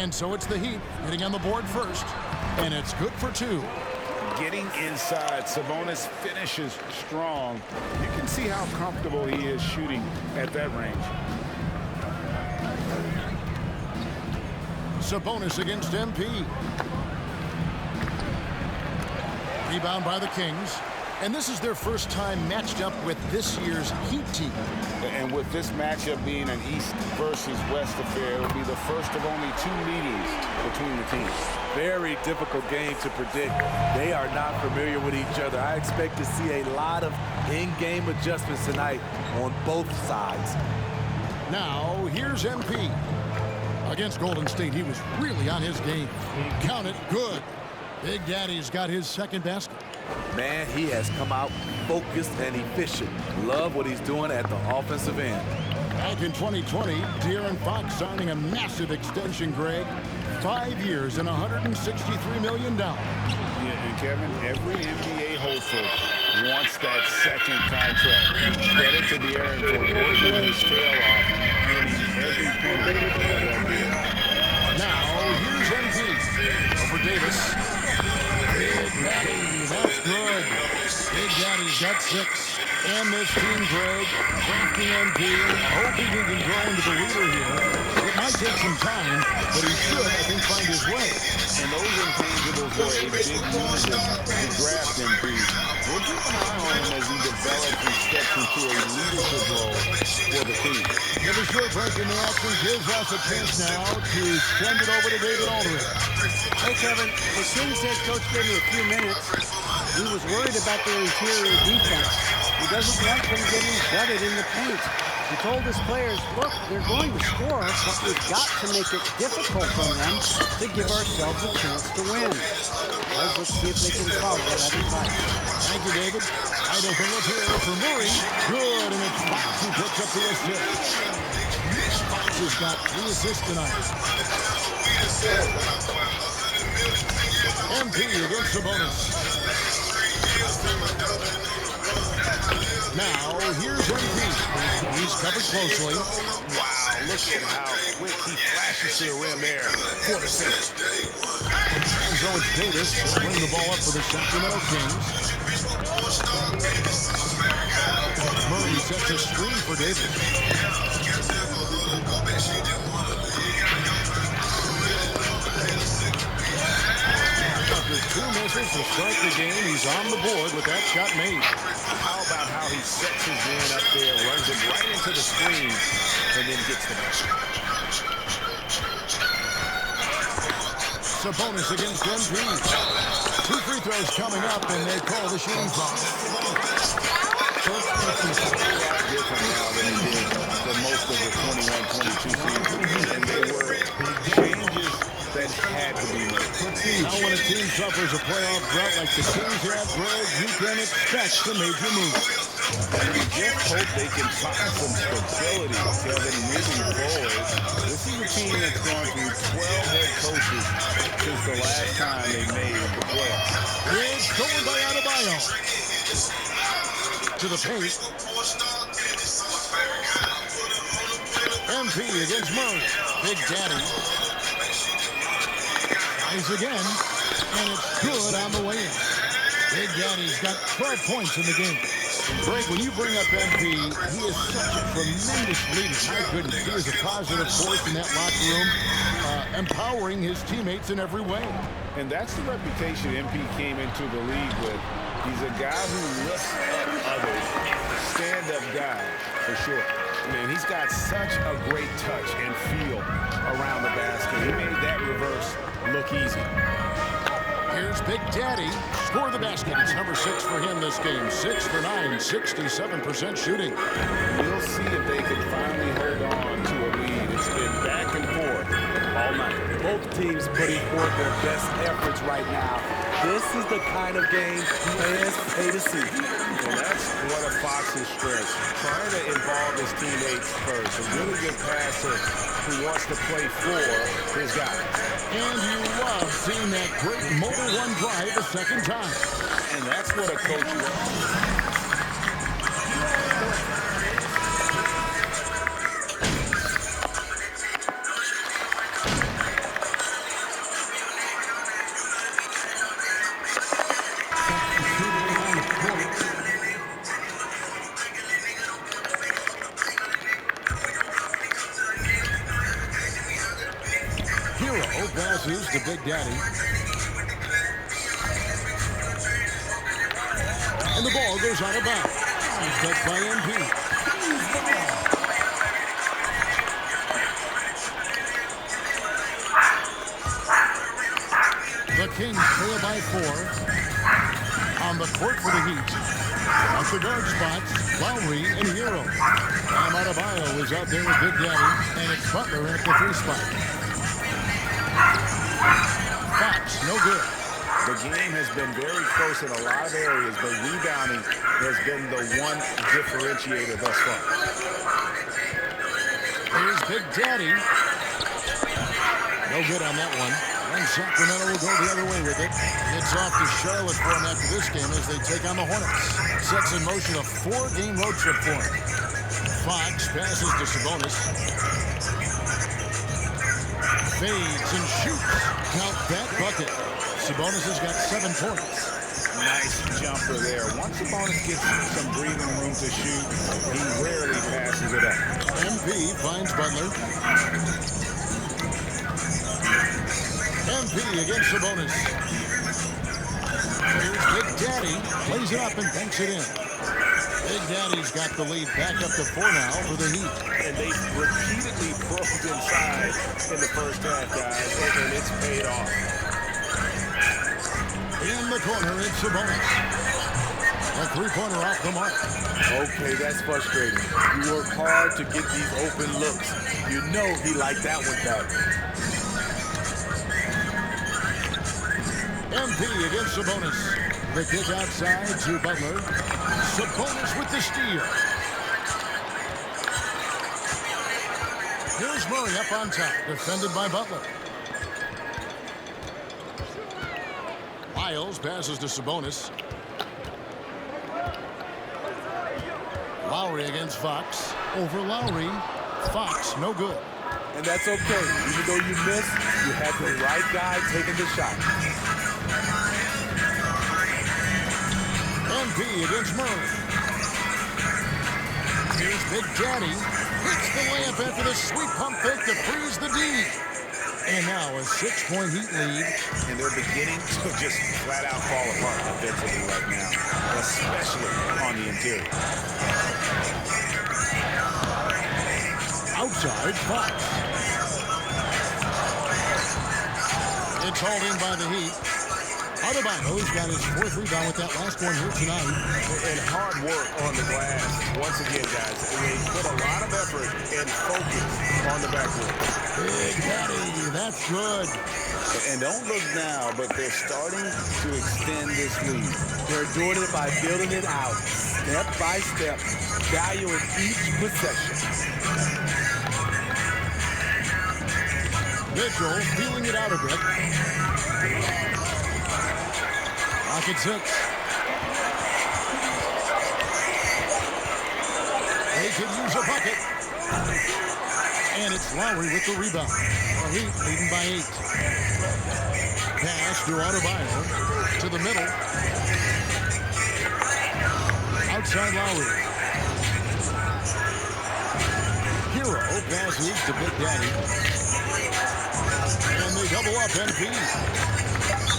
And so it's the Heat hitting on the board first. And it's good for 2. Getting inside, Sabonis finishes strong. You can see how comfortable he is shooting at that range. Sabonis against MP. Rebound by the Kings. And this is their first time matched up with this year's Heat team. And with this matchup being an East versus West affair, it will be the first of only 2 meetings between the teams. Very difficult game to predict. They are not familiar with each other. I expect to see a lot of in-game adjustments tonight on both sides. Now, here's MP. Against Golden State, he was really on his game. Count it, good. Big Daddy's got his second basket. Man, he has come out focused and efficient. Love what he's doing at the offensive end. Back in 2020, De'Aaron Fox signing a massive extension, Greg. 5 years and $163 million. Yeah, and Kevin, every NBA hopeful wants that second contract. Credit to De'Aaron for working his tail off, earning every penny of that deal. Now, here's MP. Over Davis. Big Daddy, that's good. Big Daddy's got 6. And this team, Greg, drafting MP, hoping he can grow into the leader here. It might take some time, but he should, I think, find his way. And those intangibles were a big reason to draft MP. We'll keep an eye on him as he develops and steps into a leadership role for the team. Give a short break in the action gives us a chance now to send it over to David Aldridge. Hey, Kevin, the Kings head coach gave me a few minutes. He was worried about their interior defense. He doesn't want them getting gutted in the paint. He told his players, look, they're going to score, but we've got to make it difficult for them to give ourselves a chance to win. Let's see if they can follow that advice. Thank you, David. Wide open look here for Murray. Good, and it's Fox who picks up the assist. Fox has got 3 assists tonight. MP against Sabonis. Now, here's MP. He's covered closely. Wow, look at how quick he flashes to the rim there for the save. And so it's Davis bringing the ball up for the Sacramento Kings. Murray sets a screen for Davis. After 2 misses to start the game, he's on the board with that shot made. How about how he sets his man up there, runs it right into the screen, and then gets the basket. Sabonis against MP. 2 free throws coming up, and they call the shooting foul. Different now than he did for most of the 21-22 season, and they were changes that had to be made. Now when a team suffers a playoff drought like the Kings have, Greg, you can expect some major moves. And we just hope they can find some stability, Kevin, moving forward. This is a team that's gone through 12 head coaches since the last time they made the playoffs. It's stolen by Adebayo. To the paint. MP against Murray. Big Daddy. Eyes again. And it's good on the way in. Big Daddy's got 12 points in the game. Greg, when you bring up MP, he is such a tremendous leader. My goodness, he is a positive force in that locker room, empowering his teammates in every way. And that's the reputation MP came into the league with. He's a guy who lifts up others, stand-up guy, for sure. Man, he's got such a great touch and feel around the basket. He made that reverse look easy. Here's Big Daddy. Score the basket. It's number 6 for him this game. 6 for 9, 67% shooting. We'll see if they can finally hold on to a lead. It's been back and forth all night. Both teams putting forth their best efforts right now. This is the kind of game fans pay to see. Well, that's one of Fox's strengths. Trying to involve his teammates first. A really good passer who wants to play for his guys. And you love seeing that great mobile run drive a second time. And that's what a coach wants. Hero passes to Big Daddy. And the ball goes out of bounds. He's touched by MP. The Kings trail by 4. On the court for the Heat. At the guard spots, Lowry and Hero. Bam Adebayo is out there with Big Daddy, and it's Butler at the 3 spot. Fox, no good. The game has been very close in a lot of areas, but rebounding has been the one differentiator thus far. Here's Big Daddy. No good on that one. And Sacramento will go the other way with it. It's off to Charlotte for him after this game as they take on the Hornets. Sets in motion a 4-game road trip for him. Fox passes to Sabonis. Fades and shoots. Count that bucket. Sabonis has got 7 points. Nice jumper there. Once Sabonis gets some breathing room to shoot, he rarely passes it up. MP finds Butler. MP against Sabonis. Here's Big Daddy. Plays it up and banks it in. Big Daddy's got the lead back up to 4 now for the Heat. And they repeatedly probed inside in the first half, guys, and it's paid off. In the corner, it's Sabonis. A 3-pointer off the mark. Okay, that's frustrating. You work hard to get these open looks. You know he liked that one back. MP against Sabonis. The kick outside to Butler. Sabonis with the steal. Here's Murray up on top, defended by Butler. Miles passes to Sabonis. Lowry against Fox. Over Lowry. Fox, no good. And that's okay. Even though you missed, you had the right guy taking the shot. MP against Murray. Here's Big Daddy. Hits the layup after the sweet pump fake to freeze the D. And now a 6-point Heat lead. And they're beginning to just flat out fall apart defensively right now, especially on the interior. Outside, Fox. It's hauled in by the Heat. Adebayo's got his 4th rebound with that last one here tonight. And hard work on the glass. Once again, guys, they put a lot of effort and focus on the backcourt. Big Daddy, that's good. And don't look now, but they're starting to extend this lead. They're doing it by building it out, step by step, valuing each possession. Mitchell feeling it out a bit. Pocket 6. They could use a bucket. And it's Lowry with the rebound. The Heat leading by 8. Pass to Adebayo. To the middle. Outside Lowry. Hero passes to Big Daddy. And they double up MP.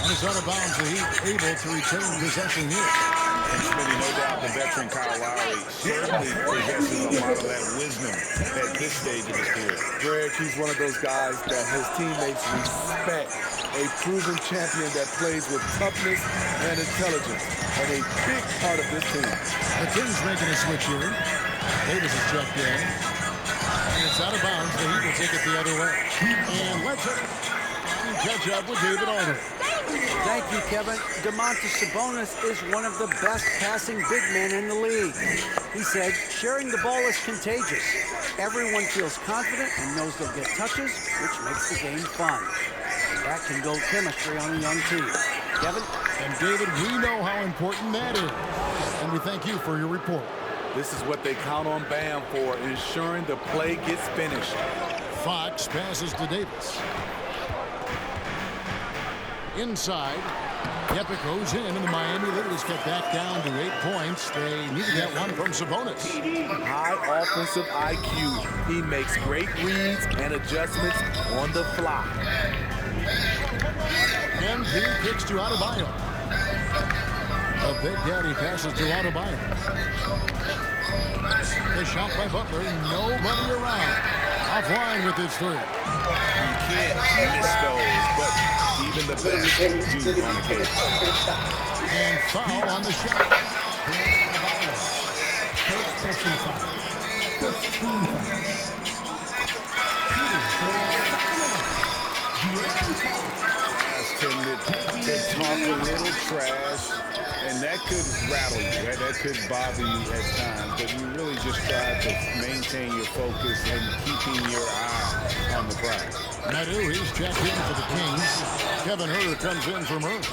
And it's out of bounds. The Heat able to retain possession here. And Smitty, no doubt the veteran Kyle Lowry certainly possesses a lot of that wisdom at this stage of his career. Greg, he's one of those guys that his teammates respect. A proven champion that plays with toughness and intelligence. And a big part of this team. The Kings making a switch here. Davis is checked in. And it's out of bounds. The Heat will take it the other way. And let's catch up with David Alder. Thank you, Kevin. Domantas Sabonis is one of the best passing big men in the league. He said, sharing the ball is contagious. Everyone feels confident and knows they'll get touches, which makes the game fun. And that can build chemistry on a young team. Kevin? And David, we know how important that is. And we thank you for your report. This is what they count on Bam for, ensuring the play gets finished. Fox passes to Davis. Inside, Yep, it goes in, and the Miami Lilies get back down to 8 points. They need to get one from Sabonis. High offensive IQ. He makes great reads and adjustments on the fly. MP kicks to Adebayo. A Big Daddy passes to Adebayo. The shot by Butler, nobody around. Offline with his three. You can't miss those, but even the best do on occasion. And foul on the shot. Guys tended to talk a little trash, and that could rattle you, right? That could bother you at times, but you really just try to maintain your focus and keeping your eye on the prize. Nadu, he's checked in for the Kings. Kevin Huerter comes in from Earth.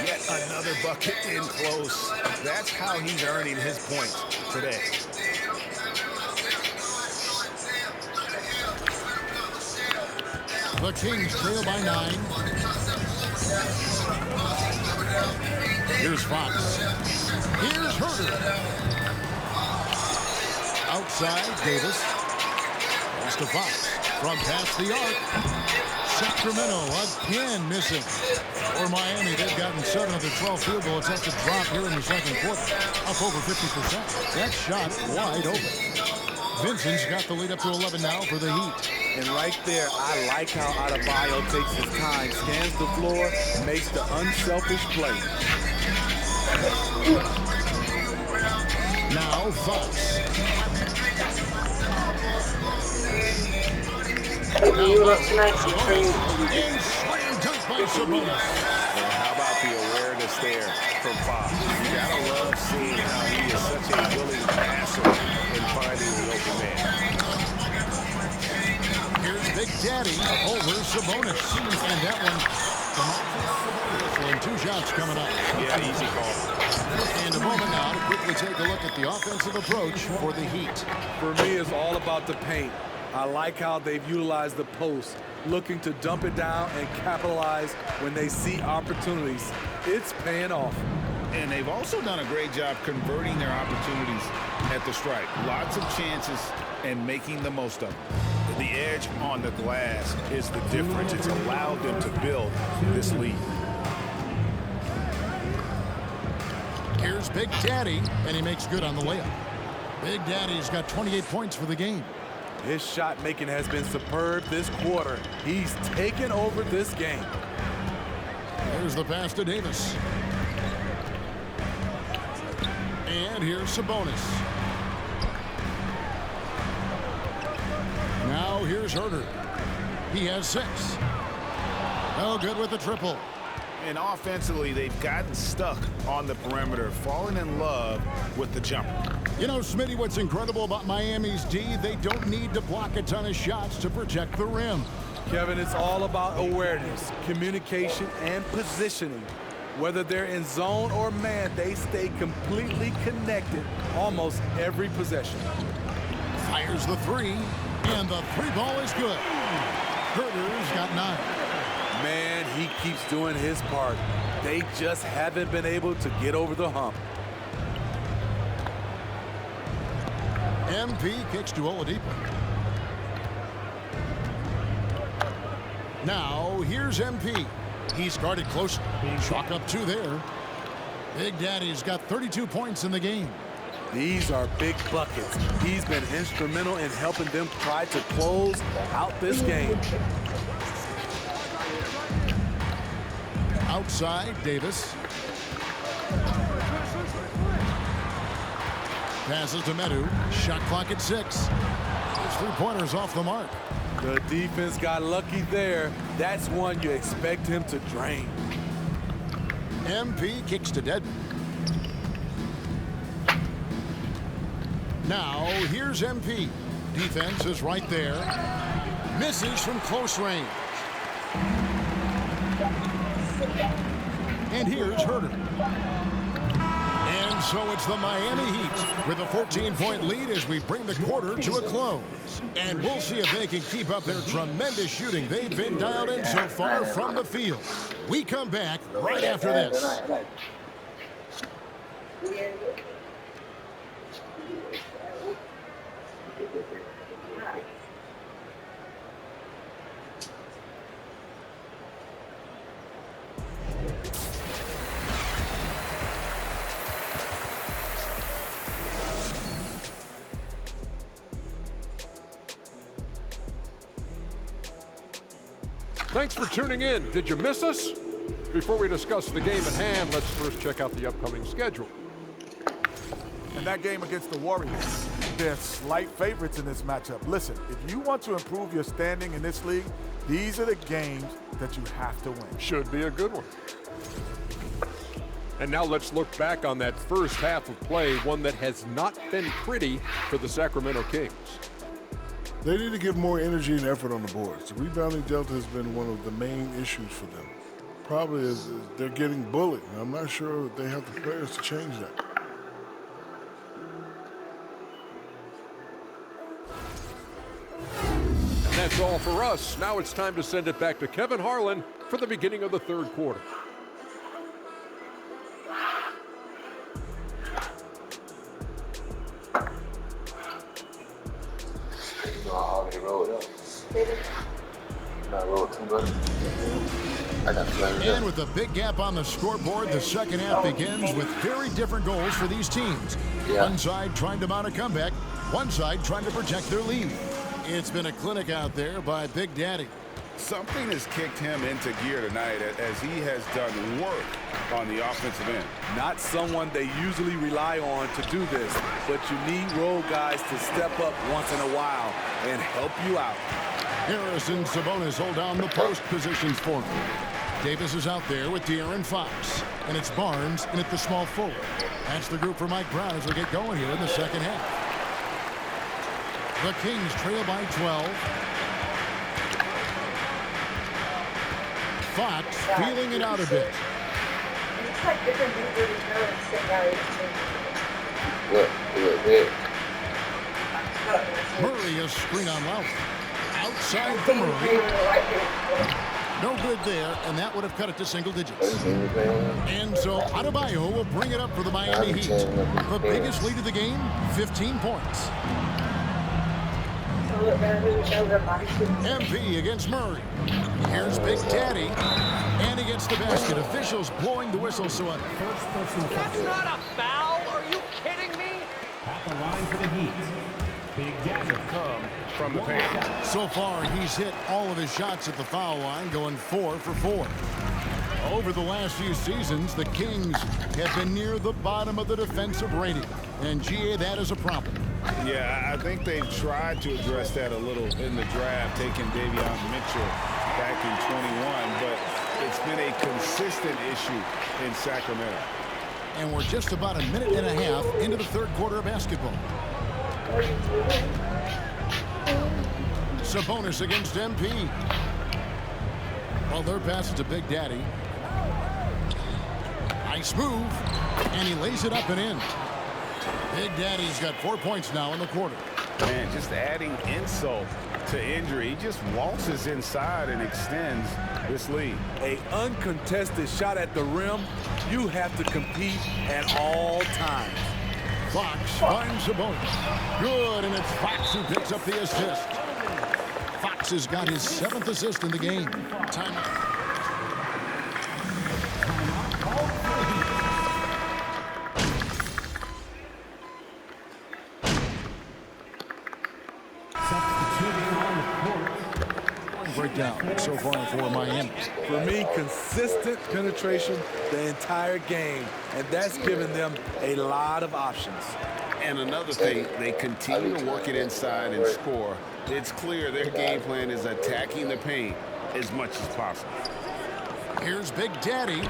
Yet another bucket in close. That's how he's earning his points today. The Kings trail by 9. Here's Fox. Here's Huerter. Outside, Davis. Pass to Fox. From past the arc. Sacramento again missing. For Miami, they've gotten 7 of their 12 field goal attempts to drop here in the second quarter. Up over 50%. That shot wide open. Vincent's got the lead up to 11 now for the Heat. And right there, I like how Adebayo takes his time, scans the floor, makes the unselfish play. Now Fox. You look nice and clean. And slam dunk by Sabonis. And how about the awareness there from Fox? You gotta love seeing how he is such a willing passer in finding the open man. Here's Big Daddy over Sabonis. And that one, 2 shots coming up. Yeah, easy call. And a moment now to quickly take a look at the offensive approach for the Heat. For me, it's all about the paint. I like how they've utilized the post, looking to dump it down and capitalize when they see opportunities. It's paying off. And they've also done a great job converting their opportunities at the stripe. Lots of chances and making the most of them. The edge on the glass is the difference. It's allowed them to build this lead. Here's Big Daddy, and he makes good on the layup. Big Daddy's got 28 points for the game. His shot making has been superb this quarter. He's taken over this game. Here's the pass to Davis. And here's Sabonis. Now here's Huerter. He has 6. Oh, good with the triple. And offensively, they've gotten stuck on the perimeter, falling in love with the jumper. You know, Smitty, what's incredible about Miami's D, they don't need to block a ton of shots to protect the rim. Kevin, it's all about awareness, communication, and positioning. Whether they're in zone or man, they stay completely connected almost every possession. Fires the 3, and the 3 ball is good. Huerter's got 9. Man, he keeps doing his part. They just haven't been able to get over the hump. MP kicks to Oladipo. Now, here's MP. He's guarded close. Chalk up 2 there. Big Daddy's got 32 points in the game. These are big buckets. He's been instrumental in helping them try to close out this game. Outside, Davis. Passes to Medu. Shot clock at 6. His 3-pointers off the mark. The defense got lucky there. That's one you expect him to drain. MP kicks to Dedmon. Now, here's MP. Defense is right there. Misses from close range. And here's Huerter. And And so it's the Miami Heat with a 14-point lead as we bring the quarter to a close. And we'll see if they can keep up their tremendous shooting they've been dialed in so far from the field. We come back right after this. Thanks for tuning in. Did you miss us? Before we discuss the game at hand, let's first check out the upcoming schedule. And that game against the Warriors, they're slight favorites in this matchup. Listen, if you want to improve your standing in this league, these are the games that you have to win. Should be a good one. And now let's look back on that first half of play, one that has not been pretty for the Sacramento Kings. They need to give more energy and effort on the boards. The rebounding delta has been one of the main issues for them. Probably is they're getting bullied. I'm not sure they have the players to change that. And that's all for us. Now it's time to send it back to Kevin Harlan for the beginning of the third quarter. And with a big gap on the scoreboard, the second half begins with very different goals for these teams. One side trying to mount a comeback, one side trying to protect their lead. It's been a clinic out there by Big Daddy. Something has kicked him into gear tonight as he has done work on the offensive end. Not someone they usually rely on to do this, but you need role guys to step up once in a while and help you out. Harris and Sabonis hold down the post positions for him. Davis is out there with De'Aaron Fox. And it's Barnes in at the small forward. That's the group for Mike Brown as we get going here in the second half. The Kings trail by 12. Fox feeling it out a bit. It's like different people Murray a screen on Lowry. Outside for Murray. No good there, and that would have cut it to single digits. And so Adebayo will bring it up for the Miami Heat. The biggest lead of the game, 15 points. MP against Murray. Here's Big Daddy. And he gets the basket. Officials blowing the whistle, so a first personal foul. That's not a foul. Are you kidding me? At the line for the Heat, Big Daddy come from the paint. So far, he's hit all of his shots at the foul line, going 4 for 4. Over the last few seasons, the Kings have been near the bottom of the defensive rating. And, GA, that is a problem. Yeah, I think they've tried to address that a little in the draft, taking Davion Mitchell back in 21, but it's been a consistent issue in Sacramento. And we're just about a minute and a half into the third quarter of basketball. Sabonis against MP. Well, their pass is to Big Daddy. Nice move, and he lays it up and in. Big Daddy's got 4 points now in the quarter. Man, just adding insult to injury. He just waltzes inside and extends this lead. An uncontested shot at the rim, you have to compete at all times. Fox finds Sabonis. Good, and it's Fox who picks up the assist. Fox has got his 7th assist in the game. Timeout. Breakdown so far for Miami. For me, consistent penetration the entire game, and that's given them a lot of options. And another thing, they continue to work it inside and score. It's clear their game plan is attacking the paint as much as possible. Here's Big Daddy.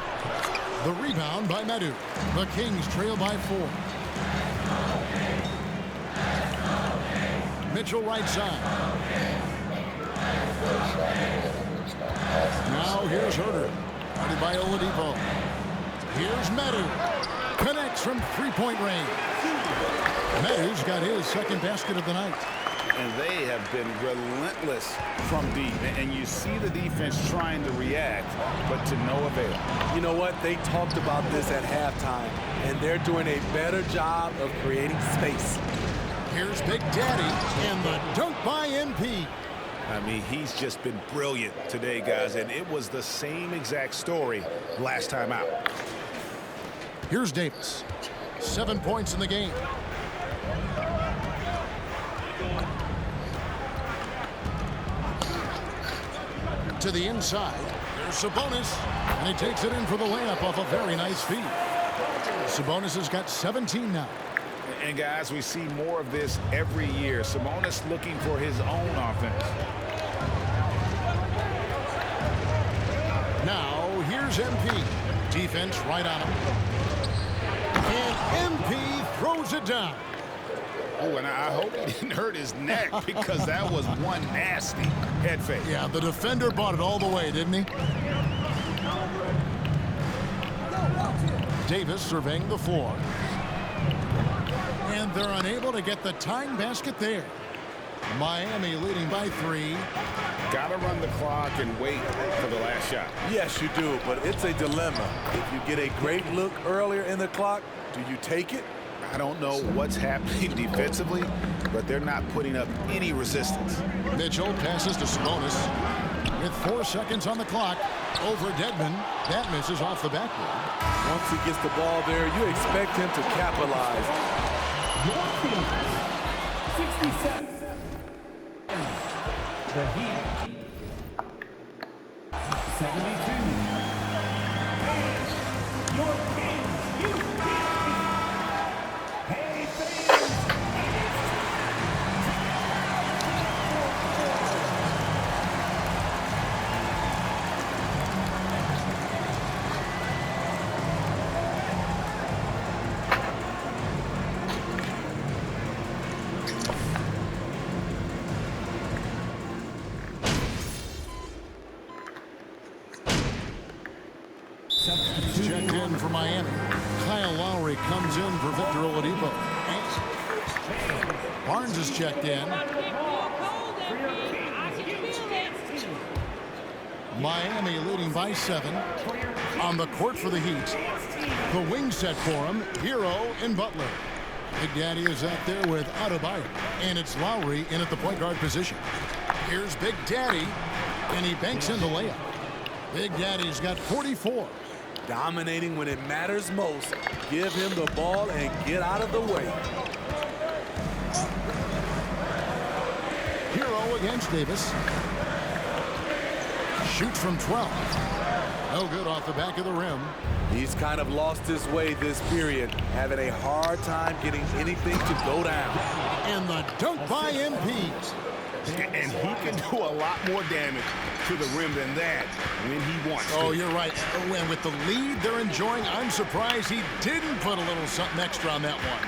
The rebound by Medu. The Kings trail by 4. Mitchell right side. Now here's Herder. Guarded by Oladipo. Here's Medu. Connects from three-point range. Meadows got his second basket of the night. And they have been relentless from deep. And you see the defense trying to react, but to no avail. You know what? They talked about this at halftime, and they're doing a better job of creating space. Here's Big Daddy and the dunk by MP. I mean, he's just been brilliant today, guys, and it was the same exact story last time out. Here's Davis. 7 points in the game. To the inside. There's Sabonis, and he takes it in for the layup off a very nice feed. Sabonis has got 17 now. And guys, we see more of this every year. Sabonis looking for his own offense. Now, here's MP. Defense right on him. And MP throws it down. Oh, and I hope he didn't hurt his neck because that was one nasty head fake. Yeah, the defender bought it all the way, didn't he? Davis surveying the floor. And they're unable to get the tying basket there. Miami leading by 3. Got to run the clock and wait for the last shot. Yes, you do, but it's a dilemma. If you get a great look earlier in the clock, do you take it? I don't know what's happening defensively, but they're not putting up any resistance. Mitchell passes to Sabonis. With 4 seconds on the clock, over Dedmon. That misses off the backboard. Once he gets the ball there, you expect him to capitalize. Your team, 67. The Heat, 72. Your Kings, you Hey, fans, Checked in for Miami. Kyle Lowry comes in for Victor Oladipo. Barnes is checked in. Miami leading by 7. On the court for the Heat. The wing set for him, Hero and Butler. Big Daddy is out there with Adebayo. And it's Lowry in at the point guard position. Here's Big Daddy, and he banks in the layup. Big Daddy's got 44. Dominating when it matters most. Give him the ball and get out of the way. Hero against Davis. Shoots from 12. No good off the back of the rim. He's kind of lost his way this period, having a hard time getting anything to go down. And the dunk by MP. And he can do a lot more damage to the rim than that when he wants to. Oh, you're right. And with the lead they're enjoying, I'm surprised he didn't put a little something extra on that one.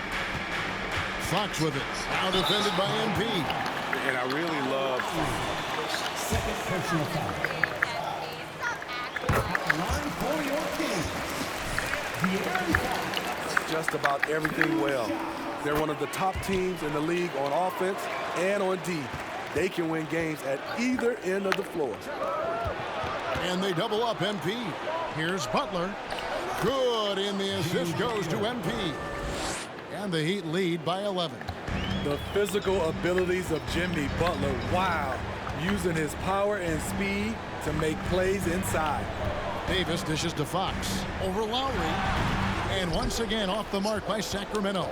Fox with it. Now defended by MP. And I really love... second personal foul. At the line for your team, Just about everything well. They're one of the top teams in the league on offense and on D. They can win games at either end of the floor. And they double up MP. Here's Butler. Good, and the assist goes to MP. And the Heat lead by 11. The physical abilities of Jimmy Butler, wow. Using his power and speed to make plays inside. Davis dishes to Fox. Over Lowry. And once again off the mark by Sacramento.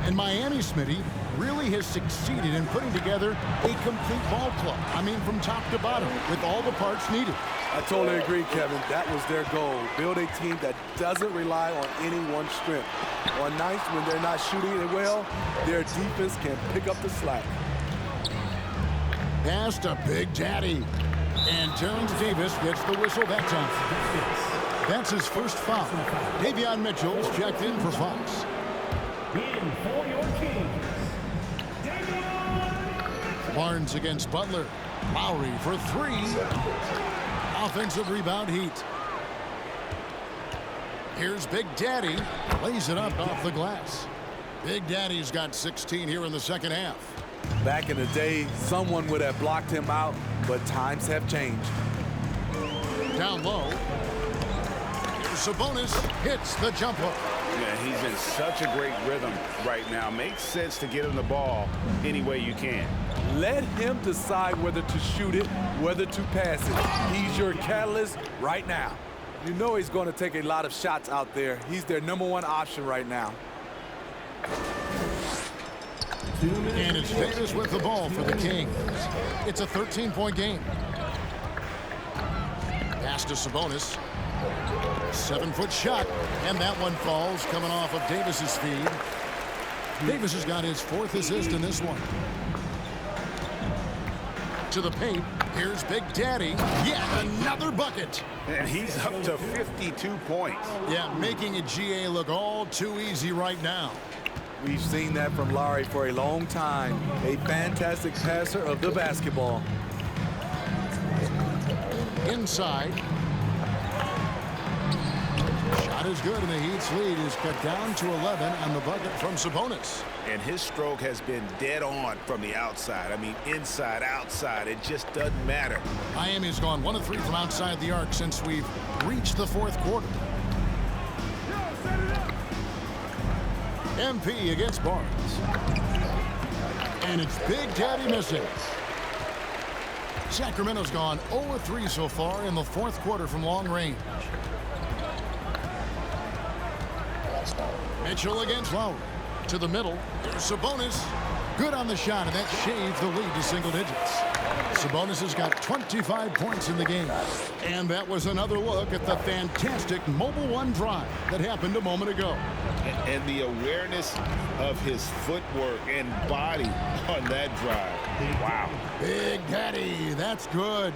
And Miami, Smitty, really has succeeded in putting together a complete ball club. I mean, from top to bottom, with all the parts needed. I totally agree, Kevin. That was their goal. Build a team that doesn't rely on any one strength. On nights when they're not shooting it well, their defense can pick up the slack. Pass to Big Daddy. And Terrence Davis gets the whistle that time. That's his first foul. Davion Mitchell's checked in for Fox. in for your Kings, Barnes against Butler. Lowry for 3. Offensive rebound Heat. Here's Big Daddy. Lays it up off the glass. Big Daddy's got 16 here in the second half. Back in the day, someone would have blocked him out, but times have changed. Down low. Here's Sabonis. Hits the jump hook. Yeah, he's in such a great rhythm right now. Makes sense to get him the ball any way you can. Let him decide whether to shoot it, whether to pass it. He's your catalyst right now. You know he's going to take a lot of shots out there. He's their #1 option right now. And it's Davis with the ball for the Kings. It's a 13-point game. Pass to Sabonis. 7-foot shot, and that one falls coming off of Davis's feed. Davis has got his 4th assist in this one. To the paint. Here's Big Daddy. Yeah, another bucket. And he's up to 52 points. Yeah, making a GA look all too easy right now. We've seen that from Lowry for a long time. A fantastic passer of the basketball. Inside. Shot is good, and the Heat's lead is cut down to 11 on the bucket from Sabonis. And his stroke has been dead on from the outside. I mean, inside, outside, it just doesn't matter. Miami's gone 1 of 3 from outside the arc since we've reached the 4th quarter. MP against Barnes. And it's Big Daddy missing. Sacramento's gone 0 of 3 so far in the 4th quarter from long range. Mitchell against Lowry. To the middle. Here's Sabonis. Good on the shot, and that shaved the lead to single digits. Sabonis has got 25 points in the game. And that was another look at the fantastic Mobile One drive that happened a moment ago. And the awareness of his footwork and body on that drive. Wow. Big Daddy, that's good.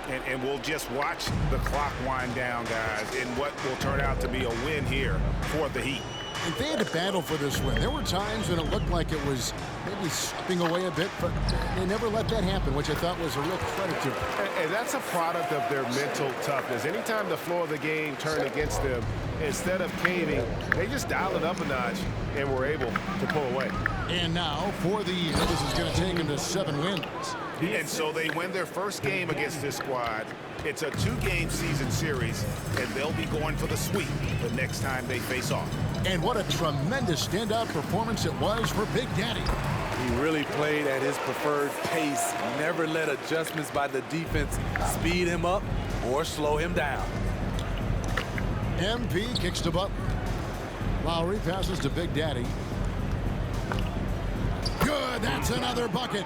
And we'll just watch the clock wind down, guys, in what will turn out to be a win here for the Heat. If they had to battle for this win, there were times when it looked like it was maybe slipping away a bit, but they never let that happen, which I thought was a real credit to them. And that's a product of their mental toughness. Anytime the flow of the game turned against them, instead of caving, they just dialed it up a notch and were able to pull away. And now, for the year, this is going to take them to 7 wins. And so they win their first game against this squad. It's a 2-game season series, and they'll be going for the sweep the next time they face off. And what a tremendous standout performance it was for Big Daddy. He really played at his preferred pace. Never let adjustments by the defense speed him up or slow him down. MP kicks to Butler. Lowry passes to Big Daddy. Good, that's another bucket.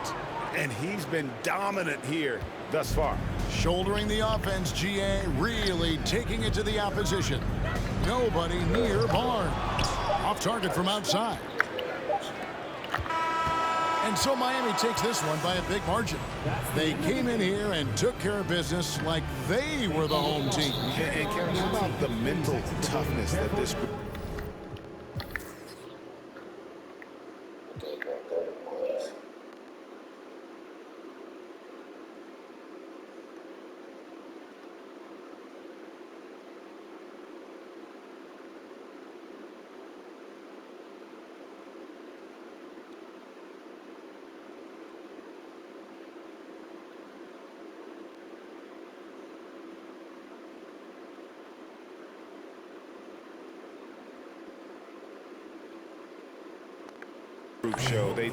And he's been dominant here thus far. Shouldering the offense, GA really taking it to the opposition. Nobody near Barnes. Off target from outside. And so Miami takes this one by a big margin. They came in here and took care of business like they were the home team. And Kevin, how about the mental toughness that this group... show. They